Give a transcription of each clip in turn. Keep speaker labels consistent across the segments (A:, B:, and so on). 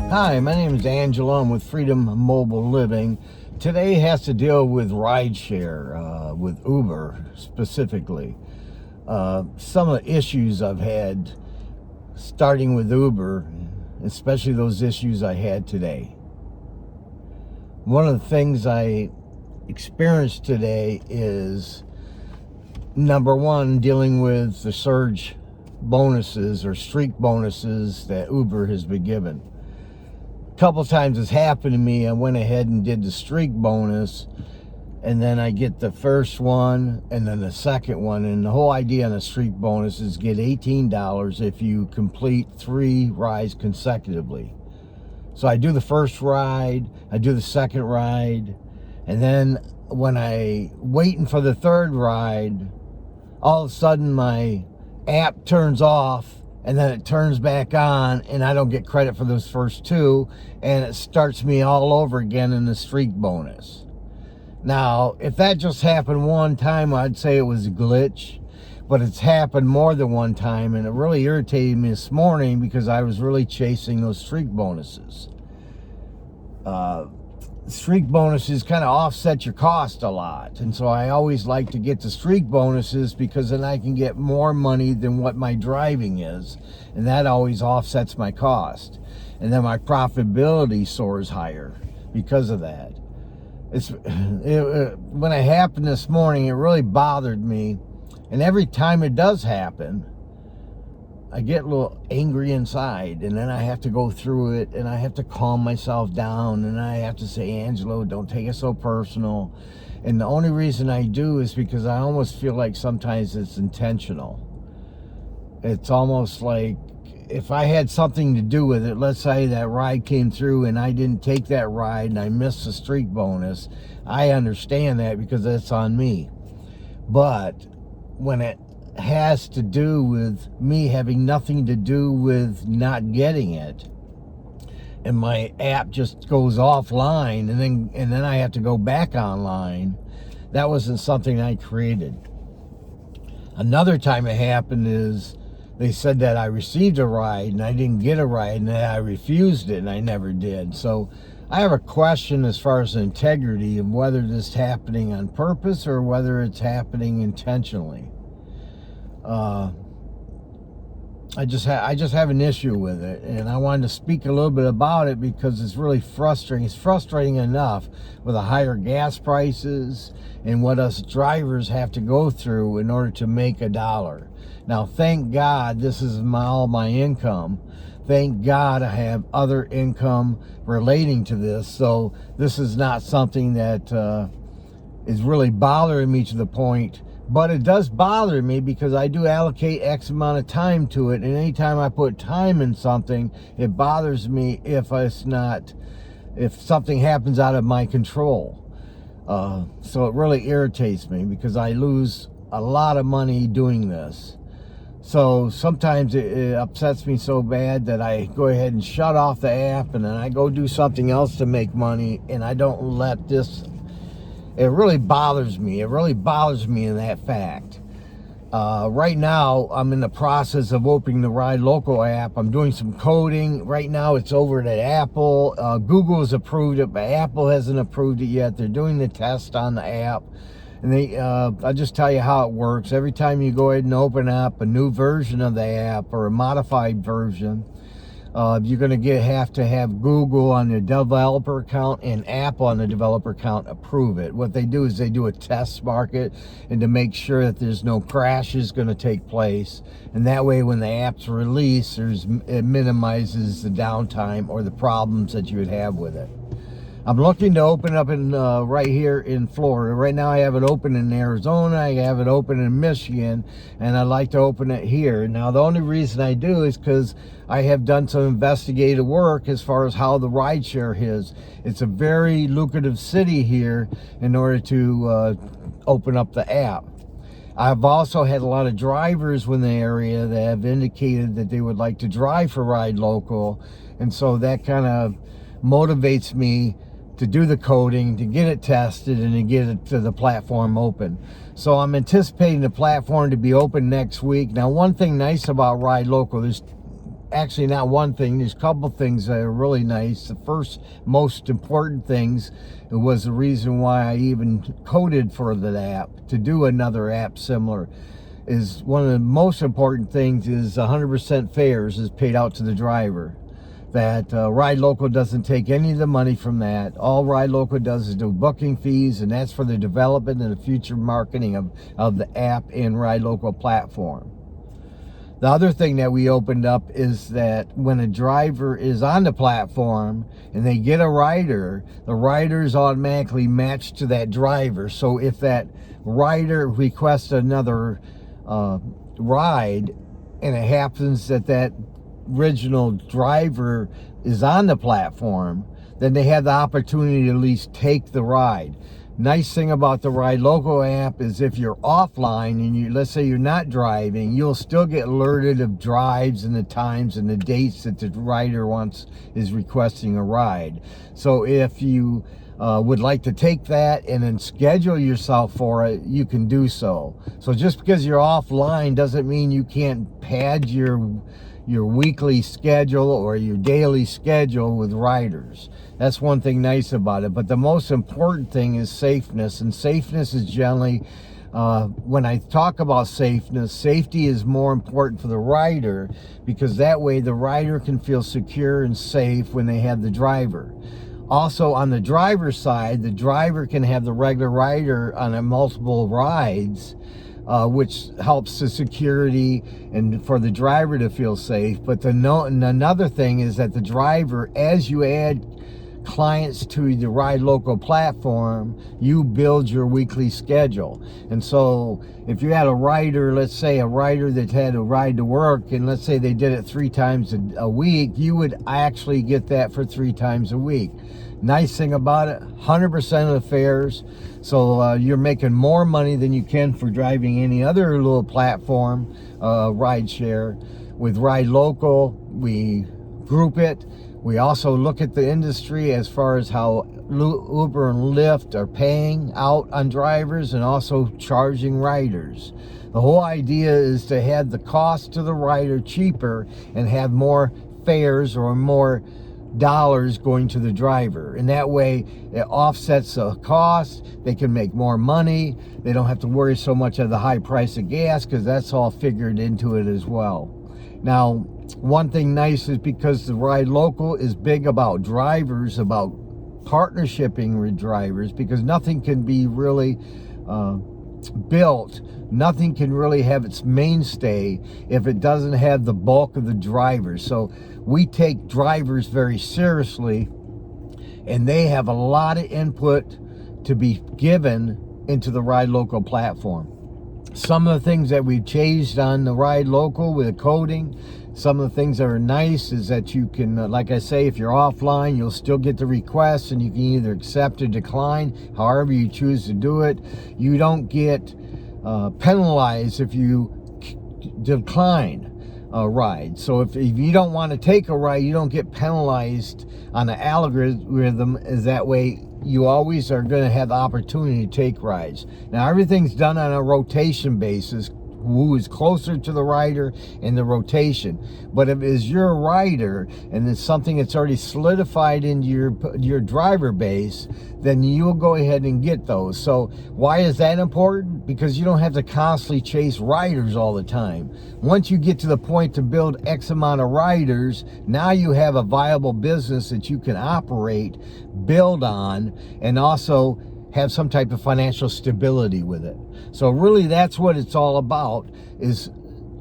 A: Hi, my name is Angelo. I'm with Freedom Mobile Living. Today has to deal with rideshare, with Uber specifically. Some of the issues I've had starting with Uber, especially those issues I had today. One of the things I experienced today is, number one, dealing with the surge bonuses or streak bonuses that Uber has been given. Couple times it's happened to me. I went ahead and did the streak bonus, and then I get the first one and then the second one, and the whole idea on a streak bonus is get $18 if you complete 3 rides consecutively. So I do the first ride, I do the second ride, and then when I waiting for the third ride, all of a sudden my app turns off and then it turns back on, and I don't get credit for those first 2, and it starts me all over again in the streak bonus. Now, if that just happened one time, I'd say it was a glitch, but it's happened more than one time, and it really irritated me this morning because I was really chasing those streak bonuses. Streak bonuses kind of offset your cost a lot, and so I always like to get the streak bonuses because then I can get more money than what my driving is, and that always offsets my cost, and then my profitability soars higher because of that. When it happened this morning, it really bothered me, and every time it does happen, I get a little angry inside, and then I have to go through it, and I have to calm myself down, and I have to say, Angelo, don't take it so personal. And the only reason I do is because I almost feel like sometimes it's intentional. It's almost like if I had something to do with it, let's say that ride came through and I didn't take that ride and I missed the streak bonus, I understand that because that's on me. But when it has to do with me having nothing to do with not getting it, and my app just goes offline, and then I have to go back online, that wasn't something I created. Another time it happened is they said that I received a ride and I didn't get a ride, and that I refused it and I never did. So I have a question as far as the integrity of whether this is happening on purpose or whether it's happening intentionally. I just have an issue with it, and I wanted to speak a little bit about it because it's really frustrating. It's frustrating enough with the higher gas prices and what us drivers have to go through in order to make $1. Now, thank God this is all my income. Thank God I have other income relating to this, so this is not something that is really bothering me to the point. But it does bother me because I do allocate X amount of time to it, and anytime I put time in something, it bothers me if something happens out of my control. So it really irritates me because I lose a lot of money doing this. So sometimes it upsets me so bad that I go ahead and shut off the app, and then I go do something else to make money, and I don't let this. It really bothers me. It really bothers me in that fact. Right now, I'm in the process of opening the Ride Local app. I'm doing some coding. Right now, it's over at Apple. Google has approved it, but Apple hasn't approved it yet. They're doing the test on the app. And I'll just tell you how it works. Every time you go ahead and open up a new version of the app or a modified version, you're going to have to have Google on the developer account and Apple on the developer account approve it. What they do is they do a test market, and to make sure that there's no crashes going to take place. And that way, when the app's released, it minimizes the downtime or the problems that you would have with it. I'm looking to open up in right here in Florida. Right now I have it open in Arizona, I have it open in Michigan, and I'd like to open it here. Now the only reason I do is because I have done some investigative work as far as how the rideshare is. It's a very lucrative city here in order to open up the app. I've also had a lot of drivers in the area that have indicated that they would like to drive for Ride Local, and so that kind of motivates me to do the coding, to get it tested, and to get it to the platform open. So I'm anticipating the platform to be open next week. Now, one thing nice about Ride Local, there's actually not one thing, there's a couple things that are really nice. The first most important things, it was the reason why I even coded for the app to do another app similar, is one of the most important things is 100% fares is paid out to the driver. That Ride Local doesn't take any of the money from that. All Ride Local does is do booking fees, and that's for the development and the future marketing of the app and Ride Local platform. The other thing that we opened up is that when a driver is on the platform and they get a rider, the rider is automatically matched to that driver. So if that rider requests another ride and it happens that that original driver is on the platform, then they have the opportunity to at least take the ride. Nice thing about the Ride Local app is if you're offline and let's say you're not driving, you'll still get alerted of drives and the times and the dates that the rider is requesting a ride. So if you would like to take that and then schedule yourself for it, you can do so. So just because you're offline doesn't mean you can't pad your weekly schedule or your daily schedule with riders. That's one thing nice about it. But the most important thing is safeness, and safeness is generally, when I talk about safeness, safety is more important for the rider, because that way the rider can feel secure and safe when they have the driver. Also, on the driver's side, the driver can have the regular rider on multiple rides, which helps the security and for the driver to feel safe. But another thing is that the driver, as you add clients to the Ride Local platform, you build your weekly schedule. And so if you had a rider, let's say a rider that had a ride to work, and let's say they did it 3 times a week, you would actually get that for 3 times a week. Nice thing about it, 100% of the fares. So you're making more money than you can for driving any other little platform, ride share. With Ride Local, we group it. We also look at the industry as far as how Uber and Lyft are paying out on drivers and also charging riders. The whole idea is to have the cost to the rider cheaper and have more fares or more dollars going to the driver, and that way it offsets the cost. They can make more money. They don't have to worry so much of the high price of gas, because that's all figured into it as well. Now, one thing nice is because the Ride Local is big about drivers, about partnershiping with drivers, because nothing can be really built, nothing can really have its mainstay if it doesn't have the bulk of the drivers. So we take drivers very seriously, and they have a lot of input to be given into the Ride Local platform. Some of the things that we've changed on the Ride Local with the coding, some of the things that are nice is that you can, like I say, if you're offline, you'll still get the requests, and you can either accept or decline, however you choose to do it. You don't get penalized if you decline a ride. So if you don't want to take a ride, you don't get penalized on the algorithm, is that way you always are going to have the opportunity to take rides. Now, everything's done on a rotation basis, who is closer to the rider in the rotation. But if it's your rider and it's something that's already solidified into your driver base, then you'll go ahead and get those. So why is that important? Because you don't have to constantly chase riders all the time. Once you get to the point to build X amount of riders, now you have a viable business that you can operate, build on, and also have some type of financial stability with it. So really, that's what it's all about, is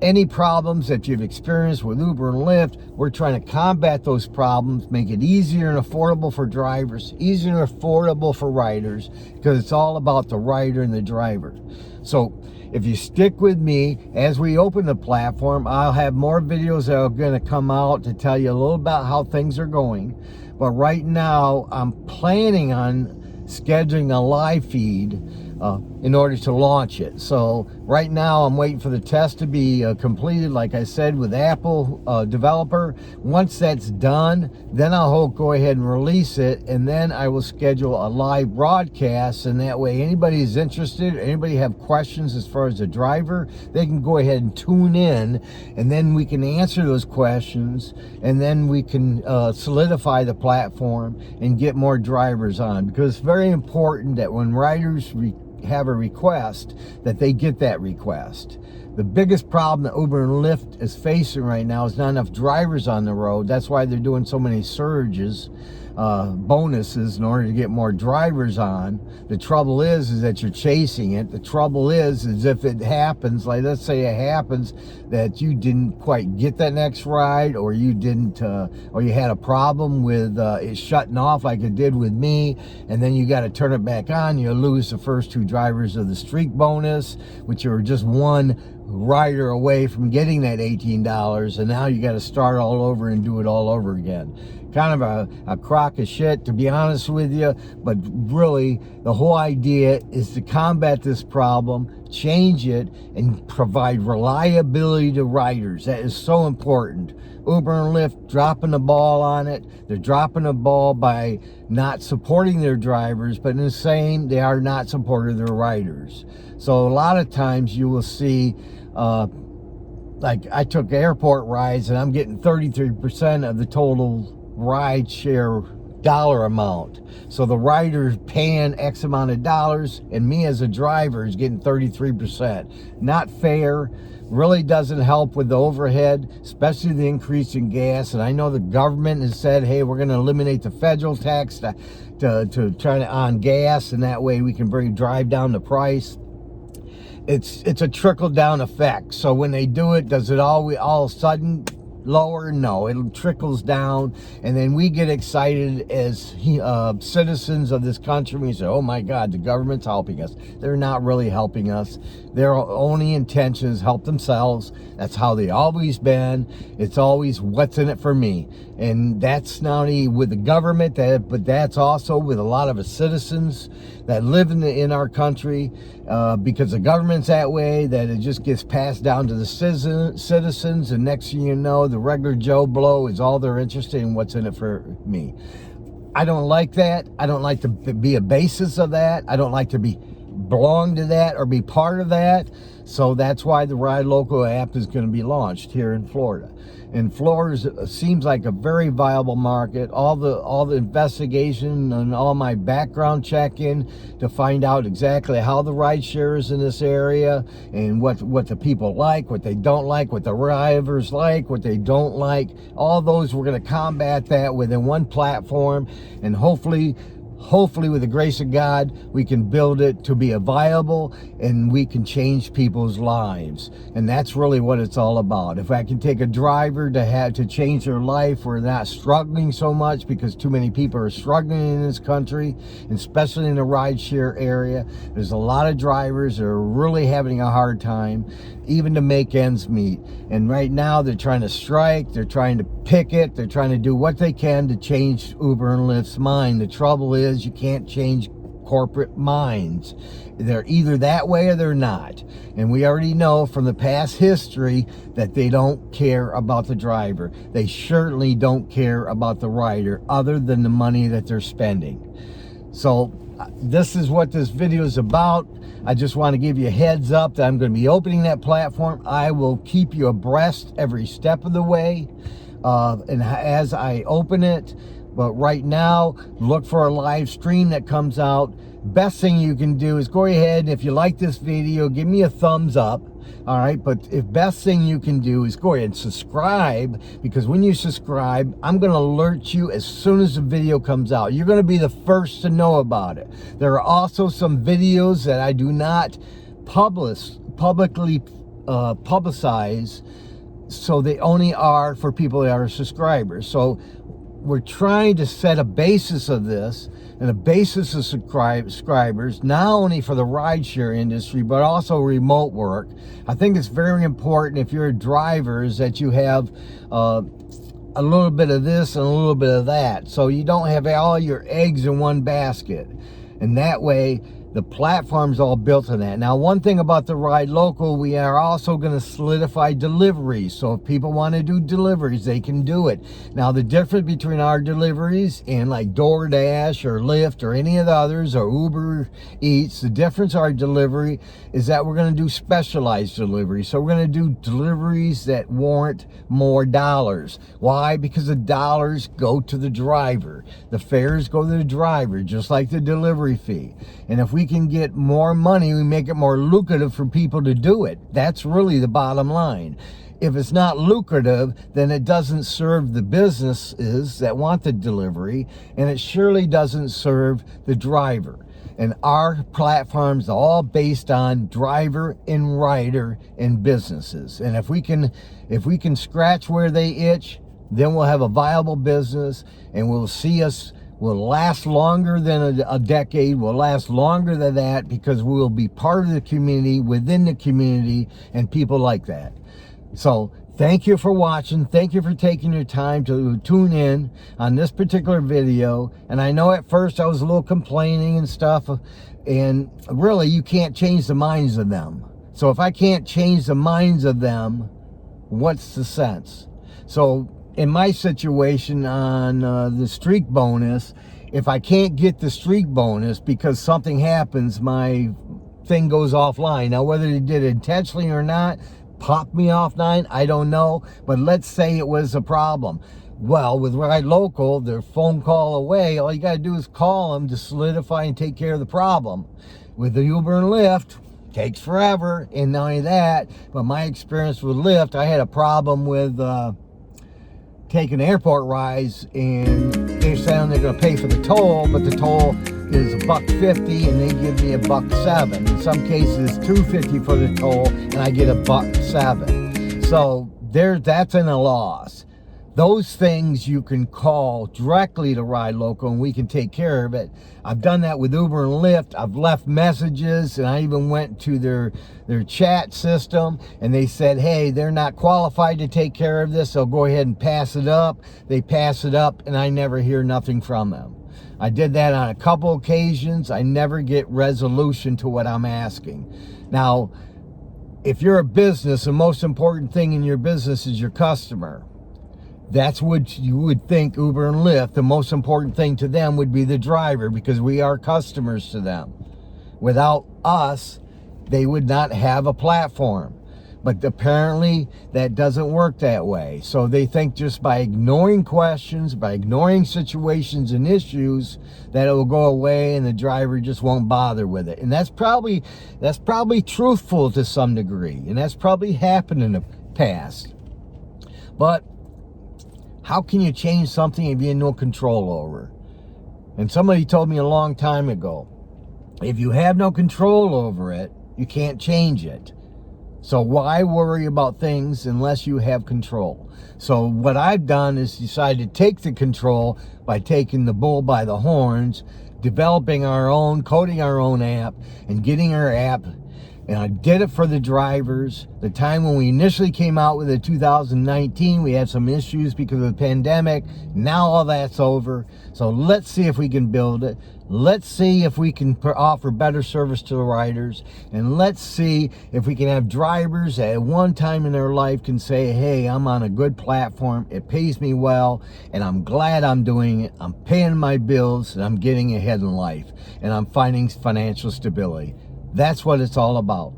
A: any problems that you've experienced with Uber and Lyft, we're trying to combat those problems, make it easier and affordable for drivers, easier and affordable for riders, because it's all about the rider and the driver. So if you stick with me, as we open the platform, I'll have more videos that are going to come out to tell you a little about how things are going. But right now, I'm planning on scheduling a live feed in order to launch it. So right now I'm waiting for the test to be completed, like I said, with Apple developer. Once that's done, then I'll go ahead and release it, and then I will schedule a live broadcast, and that way anybody is interested, anybody have questions as far as the driver, they can go ahead and tune in, and then we can answer those questions, and then we can solidify the platform and get more drivers on, because it's very important that when riders have a request, that they get that request. The biggest problem that Uber and Lyft is facing right now is not enough drivers on the road. That's why they're doing so many surges, bonuses, in order to get more drivers on. The trouble is that you're chasing it. The trouble is if it happens, like let's say it happens that you didn't quite get that next ride, or you didn't, or you had a problem with it shutting off like it did with me, and then you got to turn it back on, you lose the first 2 drivers of the streak bonus, which are just one rider away from getting that $18, and now you got to start all over and do it all over again. Kind of a crock of shit, to be honest with you, but really the whole idea is to combat this problem, change it, and provide reliability to riders. That is so important. Uber and Lyft dropping the ball on it. They're dropping the ball by not supporting their drivers, but in the same, they are not supporting their riders. So a lot of times you will see, like I took airport rides and I'm getting 33% of the total ride share dollar amount. So the rider's paying X amount of dollars, and me as a driver is getting 33%. Not fair. Really doesn't help with the overhead, especially the increase in gas. And I know the government has said, hey, we're going to eliminate the federal tax to try to on gas, and that way we can drive down the price. It's a trickle down effect. So when they do it, does it all of a sudden lower? No, it trickles down, and then we get excited as citizens of this country. We say, oh my God, the government's helping us. They're not really helping us. Their only intention is help themselves. That's how they always been. It's always what's in it for me. And that's not only with the government, but that's also with a lot of the citizens that live in our country, because the government's that way, that it just gets passed down to the citizens, and next thing you know, the regular Joe Blow is all they're interested in, what's in it for me. I don't like that. I don't like to be a basis of that. I don't like to belong to that or be part of that. So that's why the Ride Local app is going to be launched here in Florida. And Florida seems like a very viable market. All the investigation and all my background check-in to find out exactly how the ride share is in this area, and what the people like, what they don't like, what the drivers like, what they don't like. All those, we're going to combat that within one platform, and hopefully with the grace of God, we can build it to be a viable, and we can change people's lives. And that's really what it's all about. If I can take a driver to change their life, we're not struggling so much, because too many people are struggling in this country, especially in the rideshare area. There's a lot of drivers that are really having a hard time, even to make ends meet. And right now they're trying to strike, they're trying to picket, they're trying to do what they can to change Uber and Lyft's mind. The trouble is, you can't change corporate minds. They're either that way or they're not. And we already know from the past history that they don't care about the driver. They certainly don't care about the rider, other than the money that they're spending. So this is what this video is about. I just want to give you a heads up that I'm going to be opening that platform. I will keep you abreast every step of the way, and as I open it. But right now, look for a live stream that comes out. Best thing you can do is go ahead, if you like this video, give me a thumbs up. All right, but best thing you can do is go ahead and subscribe, because when you subscribe, I'm going to alert you as soon as the video comes out. You're going to be the first to know about it. There are also some videos that I do not publicly publicize, so they only are for people that are subscribers. So we're trying to set a basis of this, and a basis of subscribers, not only for the rideshare industry, but also remote work. I think it's very important, if you're a driver, is that you have a little bit of this and a little bit of that, so you don't have all your eggs in one basket. And that way, The platform's all built on that. Now, one thing about the Ride Local, we are also going to solidify deliveries. So if people want to do deliveries, they can do it. Now, the difference between our deliveries and like DoorDash or Lyft or any of the others, or Uber Eats, the difference of our delivery is that we're going to do specialized deliveries. So we're going to do deliveries that warrant more dollars. Why? Because the dollars go to the driver. The fares go to the driver, just like the delivery fee. And if we can get more money, we make it more lucrative for people to do it. That's really the bottom line. If it's not lucrative, then it doesn't serve the businesses that want the delivery, and it surely doesn't serve the driver. And our platforms are all based on driver and rider and businesses. And if we can scratch where they itch, then we'll have a viable business, and we'll last longer than a decade. We'll last longer than that, because we will be part of the community, within the community, and people like that. So thank you for watching. Thank you for taking your time to tune in on this particular video. And I know at first I was a little complaining and stuff, and really you can't change the minds of them. So if I can't change the minds of them, what's the sense? So in my situation on the streak bonus, if I can't get the streak bonus because something happens, my thing goes offline. Now, whether they did it intentionally or not, popped me offline, I don't know. But let's say it was a problem. Well, with Ride Local, they're phone call away. All you got to do is call them to solidify and take care of the problem. With the Uber and Lyft, takes forever. And not only that, but my experience with Lyft, I had a problem with taking airport rides, and they're saying they're going to pay for the toll, but the toll is $1.50 and they give me $1.07. In some cases, $2.50 for the toll, and I get $1.07. So that's in a loss. Those things you can call directly to Ride Local, and we can take care of it. I've done that with Uber and Lyft. I've left messages, and I even went to their chat system, and they said, hey, they're not qualified to take care of this, so go ahead and pass it up. They pass it up, and I never hear nothing from them. I did that on a couple occasions. I never get resolution to what I'm asking. Now, if you're a business, the most important thing in your business is your customer. That's what you would think Uber and Lyft, the most important thing to them would be the driver, because we are customers to them. Without us, they would not have a platform. But apparently that doesn't work that way. So they think just by ignoring questions, by ignoring situations and issues, that it will go away and the driver just won't bother with it. And that's probably truthful to some degree. And that's probably happened in the past. But how can you change something if you have no control over? And somebody told me a long time ago, if you have no control over it, you can't change it. So why worry about things unless you have control? So what I've done is decided to take the control by taking the bull by the horns, developing our own, coding our own app, and getting our app. And I did it for the drivers. The time when we initially came out with it, 2019, we had some issues because of the pandemic. Now all that's over. So let's see if we can build it. Let's see if we can offer better service to the riders. And let's see if we can have drivers that at one time in their life can say, hey, I'm on a good platform. It pays me well, and I'm glad I'm doing it. I'm paying my bills, and I'm getting ahead in life. And I'm finding financial stability. That's what it's all about.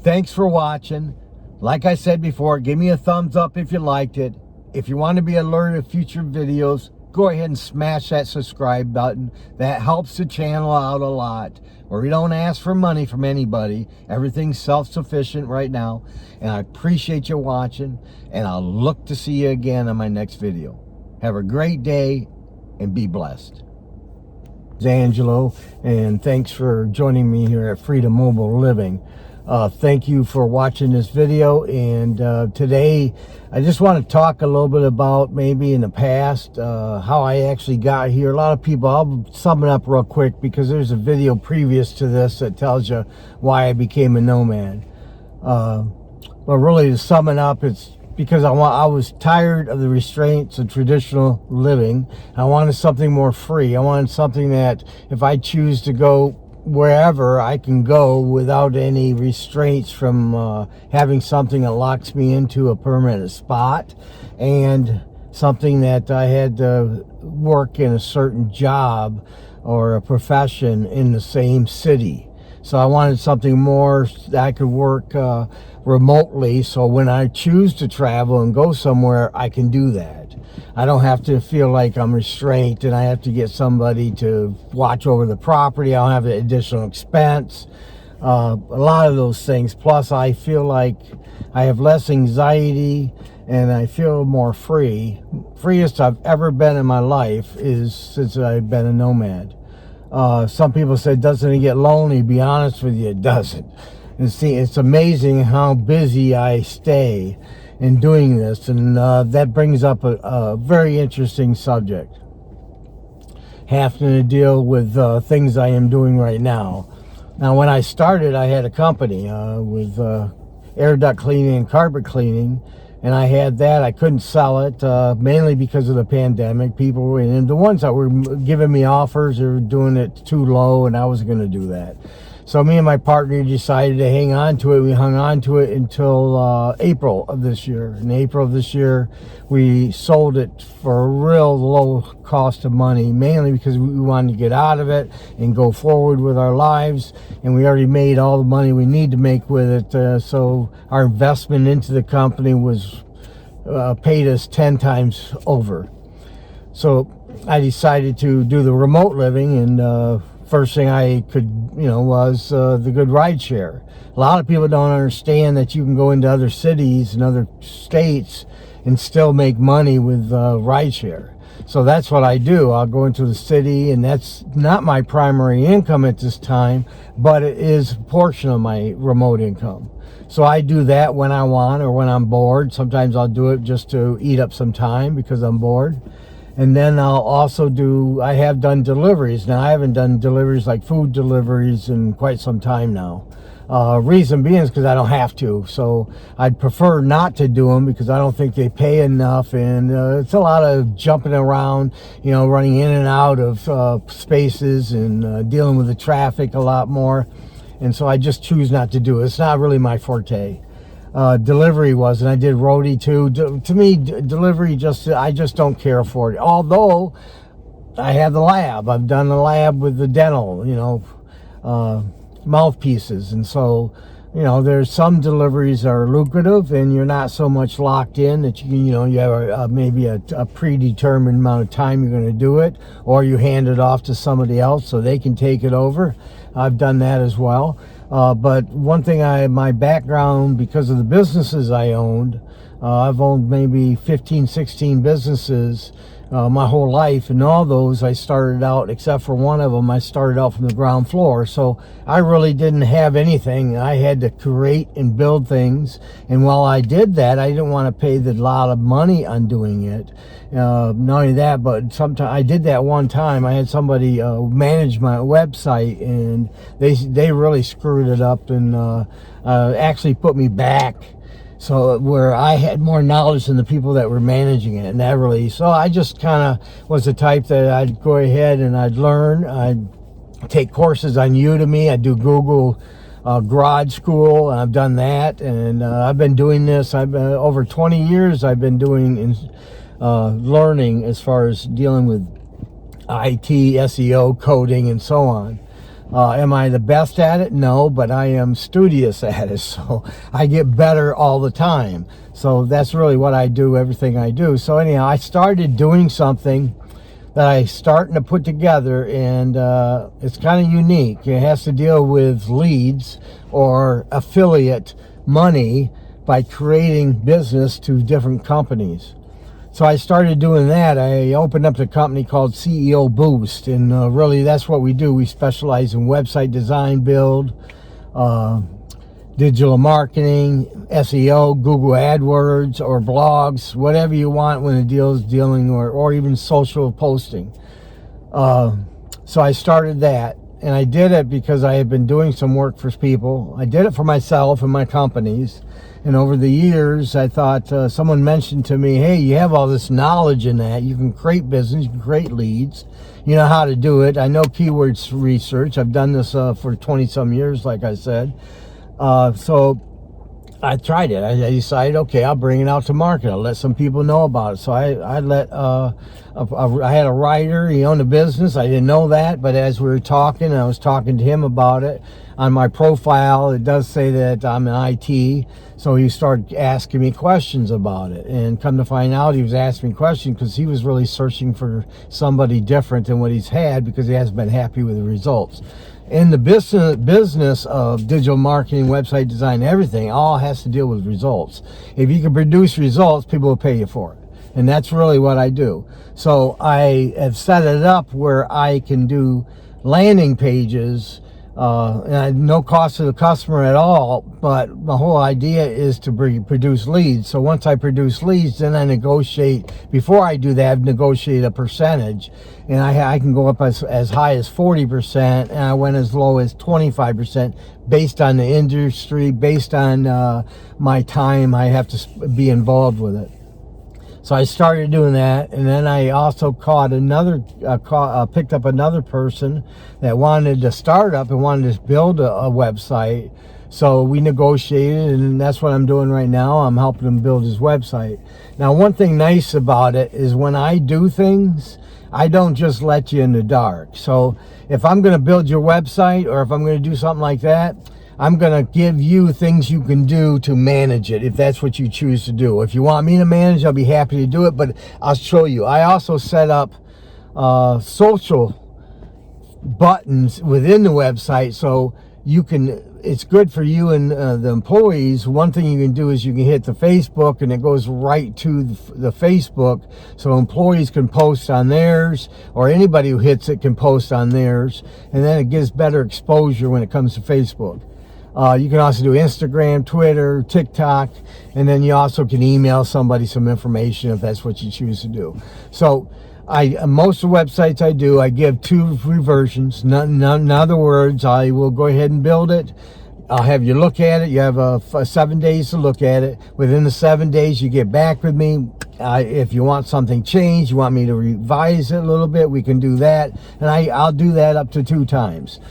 A: Thanks for watching. Like I said before, give me a thumbs up if you liked it. If you want to be alerted of future videos, go ahead and smash that subscribe button. That helps the channel out a lot. We don't ask for money from anybody. Everything's self-sufficient right now. And I appreciate you watching. And I'll look to see you again on my next video. Have a great day and be blessed. It's Angelo, and thanks for joining me here at Freedom Mobile Living. Thank you for watching this video, and today I just want to talk a little bit about maybe in the past how I actually got here. A lot of people, I'll sum it up real quick because there's a video previous to this that tells you why I became a nomad. But really, to sum it up, it's because I was tired of the restraints of traditional living. I wanted something more free. I wanted something that if I choose to go wherever I can go without any restraints from having something that locks me into a permanent spot, and something that I had to work in a certain job or a profession in the same city. So I wanted something more that I could work remotely, so when I choose to travel and go somewhere, I can do that. I don't have to feel like I'm restrained and I have to get somebody to watch over the property. I don't have an additional expense. A lot of those things. Plus, I feel like I have less anxiety and I feel more free. Freest I've ever been in my life is since I've been a nomad. Some people say, doesn't it get lonely? Be honest with you, it doesn't. And see, it's amazing how busy I stay in doing this, and that brings up a very interesting subject having to deal with things I am doing right now. Now, when I started, I had a company with air duct cleaning and carpet cleaning, and I had that. I couldn't sell it, mainly because of the pandemic. People, and the ones that were giving me offers, they were doing it too low, and I wasn't going to do that. So me and my partner decided to hang on to it. We hung on to it until April of this year. In April of this year, we sold it for a real low cost of money, mainly because we wanted to get out of it and go forward with our lives. And we already made all the money we need to make with it. So our investment into the company was paid us 10 times over. So I decided to do the remote living, and first thing I could, was the good rideshare. A lot of people don't understand that you can go into other cities and other states and still make money with rideshare. So that's what I do. I'll go into the city, and that's not my primary income at this time, but it is a portion of my remote income. So I do that when I want or when I'm bored. Sometimes I'll do it just to eat up some time because I'm bored. And then I'll also I have done deliveries. Now, I haven't done deliveries like food deliveries in quite some time now. Reason being is because I don't have to. So I'd prefer not to do them because I don't think they pay enough. And it's a lot of jumping around, running in and out of spaces and dealing with the traffic a lot more. And so I just choose not to do it. It's not really my forte. Delivery was, and I did roadie too. To me, delivery I just don't care for it. Although I have the lab, I've done the lab with the dental, mouthpieces, and so there's some deliveries are lucrative, and you're not so much locked in that you have maybe a predetermined amount of time you're going to do it, or you hand it off to somebody else so they can take it over. I've done that as well. But one thing my background, because of the businesses I owned, I've owned maybe 15, 16 businesses my whole life, and all those I started out, except for one of them, I started out from the ground floor. So I really didn't have anything. I had to create and build things, and while I did that, I didn't want to pay the lot of money on doing it. Not only that, but sometimes I did that one time. I had somebody manage my website, and they really screwed it up and actually put me back. So where I had more knowledge than the people that were managing it, and that really, so I just kind of was the type that I'd go ahead and I'd learn. I'd take courses on Udemy. I'd do Google Garage School, and I've done that, and I've been doing this. I've been over 20 years. I've been doing learning as far as dealing with IT, SEO, coding, and so on. Am I the best at it? No, but I am studious at it, so I get better all the time. So that's really what I do, everything I do. So anyhow, I started doing something that I starting to put together, and it's kind of unique. It has to deal with leads or affiliate money by creating business to different companies. So I started doing that. I opened up a company called CEO Boost, and really that's what we do. We specialize in website design, build, digital marketing, SEO, Google AdWords, or blogs, whatever you want when it dealing or even social posting. So I started that, and I did it because I had been doing some work for people. I did it for myself and my companies, And over the years, I thought someone mentioned to me, hey, you have all this knowledge in that. You can create business, you can create leads. You know how to do it. I know keywords research. I've done this for 20 some years, like I said. So I tried it. I decided, okay, I'll bring it out to market. I'll let some people know about it. So I had a writer. He owned a business. I didn't know that, but as we were talking, I was talking to him about it. On my profile, it does say that I'm in IT. So he started asking me questions about it. And come to find out, he was asking me questions because he was really searching for somebody different than what he's had, because he hasn't been happy with the results. In the business of digital marketing, website design, everything, all has to deal with results. If you can produce results, people will pay you for it. And that's really what I do. So I have set it up where I can do landing pages, and no cost to the customer at all, but the whole idea is to produce leads. So once I produce leads, then I negotiate. Before I do that, I negotiate a percentage, and I can go up as high as 40%, and I went as low as 25%, based on the industry, based on my time I have to be involved with it. So I started doing that, and then I also picked up another person that wanted to start up and wanted to build a website. So we negotiated, and that's what I'm doing right now. I'm helping him build his website. Now, one thing nice about it is when I do things, I don't just let you in the dark. So if I'm going to build your website, or if I'm going to do something like that, I'm going to give you things you can do to manage it, if that's what you choose to do. If you want me to manage, I'll be happy to do it, but I'll show you. I also set up social buttons within the website, so you can, it's good for you and the employees. One thing you can do is you can hit the Facebook, and it goes right to the Facebook, so employees can post on theirs, or anybody who hits it can post on theirs, and then it gives better exposure when it comes to Facebook. You can also do Instagram, Twitter, TikTok, and then you also can email somebody some information if that's what you choose to do. So most of the websites I do, I give 2 free versions. In other words, I will go ahead and build it. I'll have you look at it. You have 7 days to look at it. Within the 7 days, you get back with me. If you want something changed, you want me to revise it a little bit, we can do that. And I'll do that up to 2 times.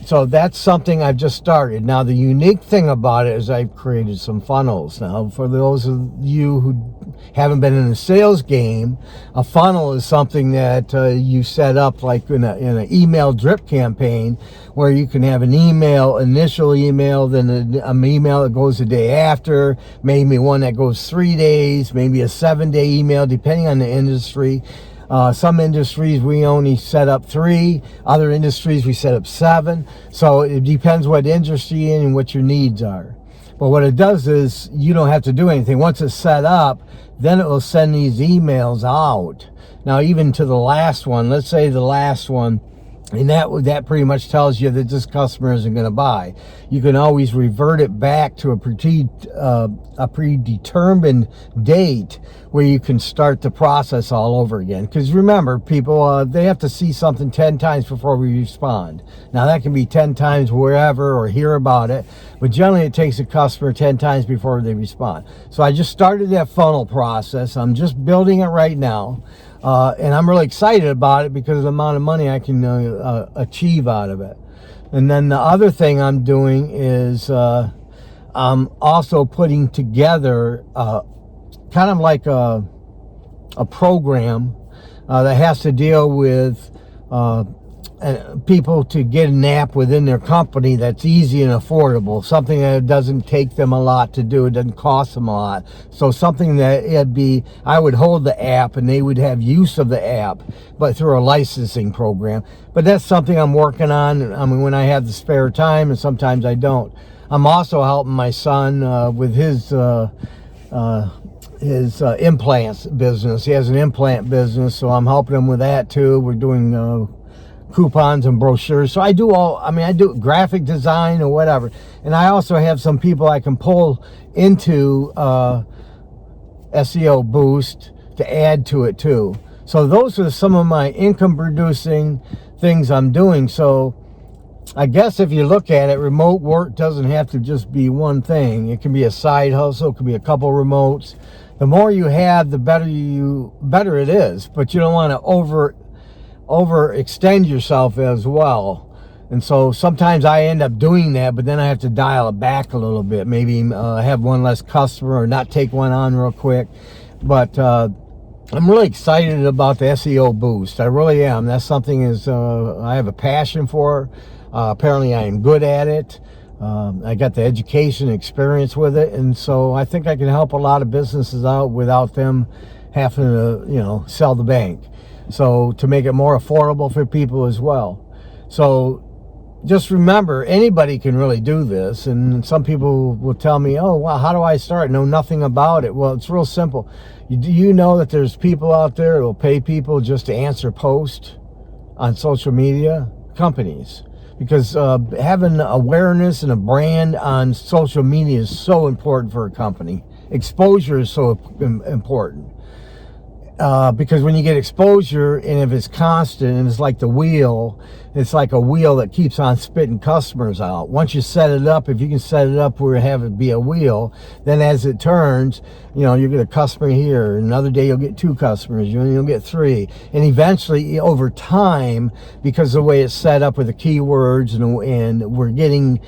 A: So that's something I've just started. Now, the unique thing about it is I've created some funnels. Now, for those of you who haven't been in the sales game, a funnel is something that you set up like in an email drip campaign, where you can have an initial email, then an email that goes the day after, maybe one that goes 3 days, maybe a 7-day email, depending on the industry. Some industries we only set up 3, other industries we set up 7. So it depends what industry you're in and what your needs are. But what it does is you don't have to do anything. Once it's set up, then it will send these emails out. Now, even to the last one, let's say the last one, and that pretty much tells you that this customer isn't going to buy. You can always revert it back to a predetermined date where you can start the process all over again. Because remember, people, they have to see something 10 times before we respond. Now, that can be 10 times wherever or hear about it, but generally it takes a customer 10 times before they respond. So I just started that funnel process. I'm just building it right now. And I'm really excited about it because of the amount of money I can achieve out of it. And then the other thing I'm doing is I'm also putting together kind of like a program that has to deal with people to get an app within their company that's easy and affordable, something that doesn't take them a lot to do, it doesn't cost them a lot. So something that I would hold the app and they would have use of the app, but through a licensing program. But that's something I'm working on. I mean, when I have the spare time, and sometimes I don't. I'm also helping my son with his implants business. He has an implant business, so I'm helping him with that too. We're doing coupons and brochures. So I do graphic design or whatever. And I also have some people I can pull into SEO Boost to add to it too. So those are some of my income producing things I'm doing. So I guess if you look at it, remote work doesn't have to just be one thing. It can be a side hustle, it can be a couple remotes. The more you have, the better it is. But you don't want to overextend yourself as well. And so sometimes I end up doing that, but then I have to dial it back a little bit. Maybe have one less customer or not take one on real quick. But I'm really excited about the SEO boost. I really am. That's something I have a passion for. Apparently I am good at it. I got the education experience with it. And so I think I can help a lot of businesses out without them having to, sell the bank. So to make it more affordable for people as well. So just remember, anybody can really do this. And some people will tell me, oh, well, how do I start? Know nothing about it. Well, it's real simple. Do you know that there's people out there who will pay people just to answer posts on social media? Companies. Because having awareness and a brand on social media is so important for a company. Exposure is so important. Because when you get exposure, and if it's constant, and it's like the wheel, it's like a wheel that keeps on spitting customers out. Once you set it up, if you can set it up where you have it be a wheel, then as it turns, you get a customer here. Another day you'll get 2 customers. You'll get 3. And eventually, over time, because of the way it's set up with the keywords, and we're getting...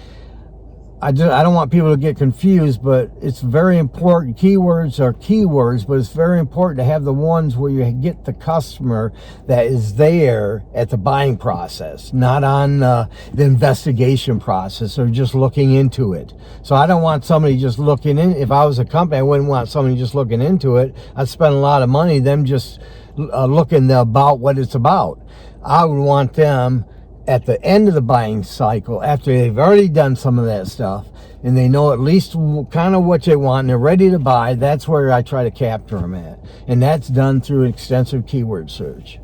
A: I don't want people to get confused, but it's very important. Keywords are keywords, but it's very important to have the ones where you get the customer that is there at the buying process, not on the investigation process or just looking into it. So I don't want somebody just looking in. If I was a company, I wouldn't want somebody just looking into it. I'd spend a lot of money them just looking about what it's about. I would want them at the end of the buying cycle, after they've already done some of that stuff and they know at least kind of what they want and they're ready to buy, that's where I try to capture them at. And that's done through extensive keyword search.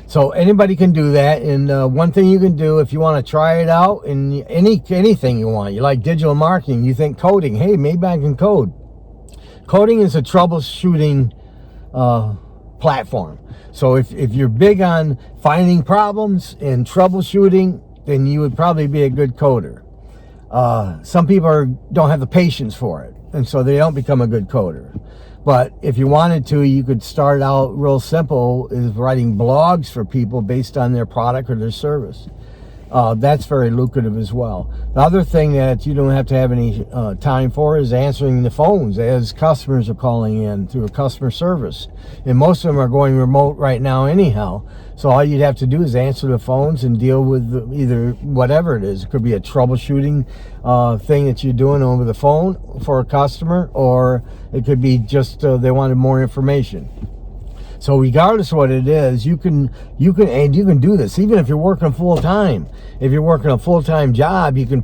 A: So anybody can do that. And one thing you can do if you want to try it out in anything you want, you like digital marketing, you think coding, hey, maybe I can code. Coding is a troubleshooting platform. So if you're big on finding problems and troubleshooting, then you would probably be a good coder. Some people don't have the patience for it, and so they don't become a good coder. But if you wanted to, you could start out real simple, is writing blogs for people based on their product or their service. That's very lucrative as well. The other thing that you don't have to have any time for is answering the phones as customers are calling in through a customer service. And most of them are going remote right now anyhow. So all you'd have to do is answer the phones and deal with either whatever it is. It could be a troubleshooting thing that you're doing over the phone for a customer, or it could be just they wanted more information. So regardless of what it is, you can do this even if you're working full time. If you're working a full-time job, you can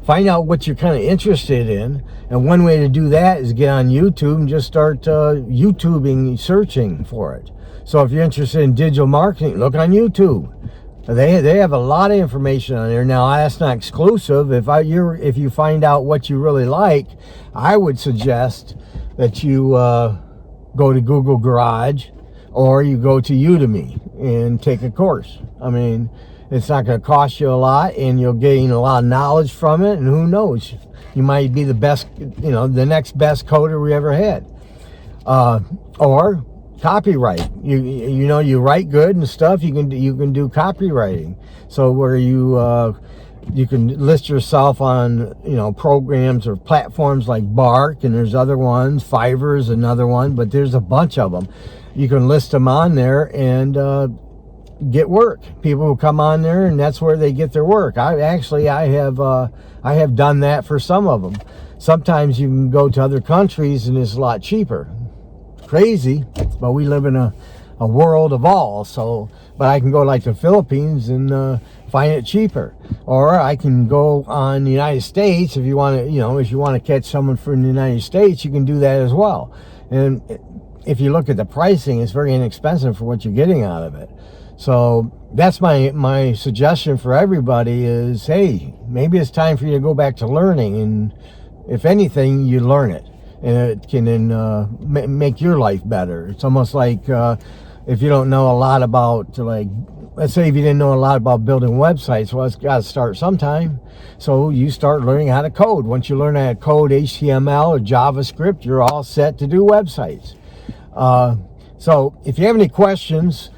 A: find out what you're kind of interested in. And one way to do that is get on YouTube and just start YouTubing, searching for it. So if you're interested in digital marketing, look on YouTube. They have a lot of information on there. Now that's not exclusive. If you find out what you really like, I would suggest that you go to Google Garage, or you go to Udemy and take a course. I mean, it's not going to cost you a lot, and you'll gain a lot of knowledge from it, and who knows, you might be the best, the next best coder we ever had. Or copyright. You write good and stuff, you can do copywriting. So where you can list yourself on programs or platforms like Bark, and there's other ones. Fiverr is another one, but there's a bunch of them. You can list them on there and get work. People will come on there, and that's where they get their work. I have done that for some of them. Sometimes you can go to other countries and it's a lot cheaper. Crazy, but we live in a world of all. But I can go like the Philippines and find it cheaper, or I can go on the United States. If you want to, if you want to catch someone from the United States, you can do that as well. And if you look at the pricing, it's very inexpensive for what you're getting out of it. So that's my suggestion for everybody is, hey, maybe it's time for you to go back to learning, and if anything, you learn it, and it can make your life better. It's almost like if you don't know a lot about, like, let's say if you didn't know a lot about building websites, well, it's got to start sometime. So you start learning how to code. Once you learn how to code HTML or JavaScript, you're all set to do websites. So if you have any questions,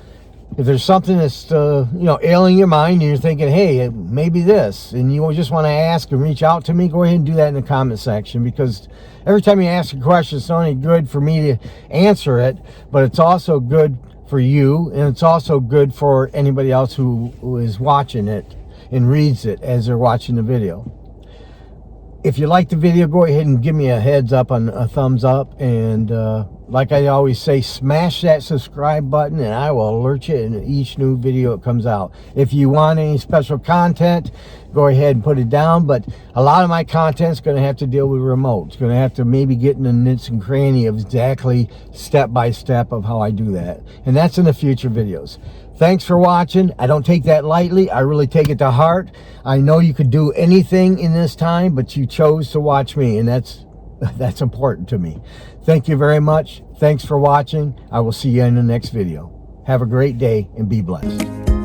A: if there's something that's ailing your mind and you're thinking, hey, maybe this, and you just want to ask and reach out to me, go ahead and do that in the comment section, because every time you ask a question, it's not only good for me to answer it, but it's also good for you, and it's also good for anybody else who is watching it and reads it as they're watching the video. If you like the video, go ahead and give me a heads up on a thumbs up, and like I always say, smash that subscribe button and I will alert you in each new video that comes out. If you want any special content, go ahead and put it down, but a lot of my content is going to have to deal with remote. It's going to have to maybe get in the nits and cranny of exactly step by step of how I do that, and that's in the future videos. Thanks for watching. I don't take that lightly. I really take it to heart. I know you could do anything in this time, but you chose to watch me, and that's important to me. Thank you very much. Thanks for watching. I will see you in the next video. Have a great day and be blessed.